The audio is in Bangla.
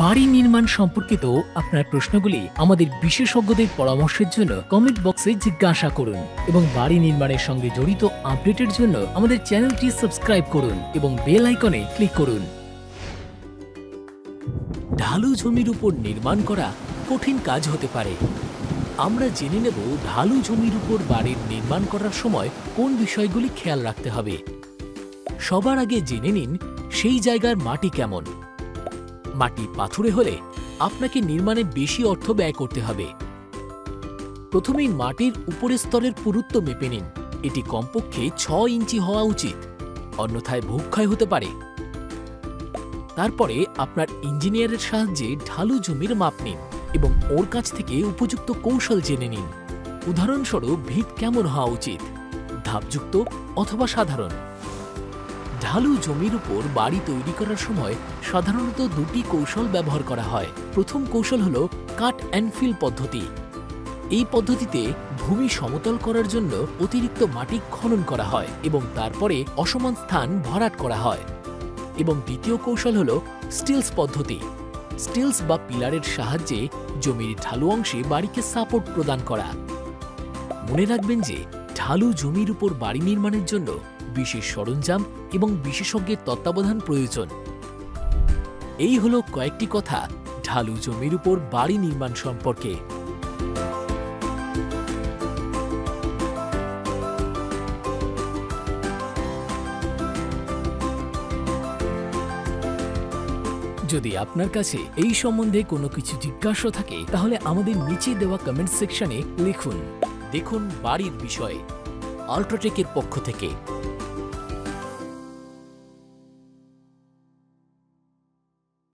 বাড়ি নির্মাণ সম্পর্কিত আপনার প্রশ্নগুলি আমাদের বিশেষজ্ঞদের পরামর্শের জন্য কমেন্ট বক্সে জিজ্ঞাসা করুন এবং বাড়ি নির্মাণের সঙ্গে জড়িত আপডেটের জন্য আমাদের চ্যানেলটি সাবস্ক্রাইব করুন এবং বেল আইকনে ক্লিক করুন। ঢালু জমির উপর নির্মাণ করা কঠিন কাজ হতে পারে। আমরা জেনে নেব ঢালু জমির উপর বাড়ির নির্মাণ করার সময় কোন বিষয়গুলি খেয়াল রাখতে হবে। সবার আগে জেনে নিন সেই জায়গার মাটি কেমন। মাটি পাথুরে হলে আপনাকে নির্মাণে বেশি অর্থ ব্যয় করতে হবে। প্রথমেই মাটির উপরের স্তরের পুরুত্ব মেপে নিন। এটি কমপক্ষে 6 ইঞ্চি হওয়া উচিত, অন্যথায় ভূক্ষয় হতে পারে। তারপরে আপনার ইঞ্জিনিয়ারের সাহায্যে ঢালু জমির মাপ নিন এবং ওর কাছ থেকে উপযুক্ত কৌশল জেনে নিন। উদাহরণস্বরূপ ভিত কেমন হওয়া উচিত, ধাপযুক্ত অথবা সাধারণ। ঢালু জমির উপর বাড়ি তৈরি করার সময় সাধারণত দুটি কৌশল ব্যবহার করা হয়। প্রথম কৌশল হল কাট অ্যান্ড ফিল পদ্ধতি। এই পদ্ধতিতে ভূমি সমতল করার জন্য অতিরিক্ত মাটি খনন করা হয় এবং তারপরে অসমান স্থান ভরাট করা হয়। এবং দ্বিতীয় কৌশল হল স্টিলস পদ্ধতি। স্টিলস বা পিলারের সাহায্যে জমির ঢালু অংশে বাড়িকে সাপোর্ট প্রদান করা। মনে রাখবেন যে ঢালু জমির উপর বাড়ি নির্মাণের জন্য বিশেষ সরঞ্জাম এবং বিশেষজ্ঞের তত্ত্বাবধান প্রয়োজন। এই হলো কয়েকটি কথা ঢালু জমির উপর বাড়ি নির্মাণ সম্পর্কে। যদি আপনার কাছে এই সম্বন্ধে কোনো কিছু জিজ্ঞাসা থাকে তাহলে আমাদের নিচে দেওয়া কমেন্ট সেকশনে লিখুন। দেখুন বাড়ির বিষয়ে আল্ট্রাটেকের পক্ষ থেকে।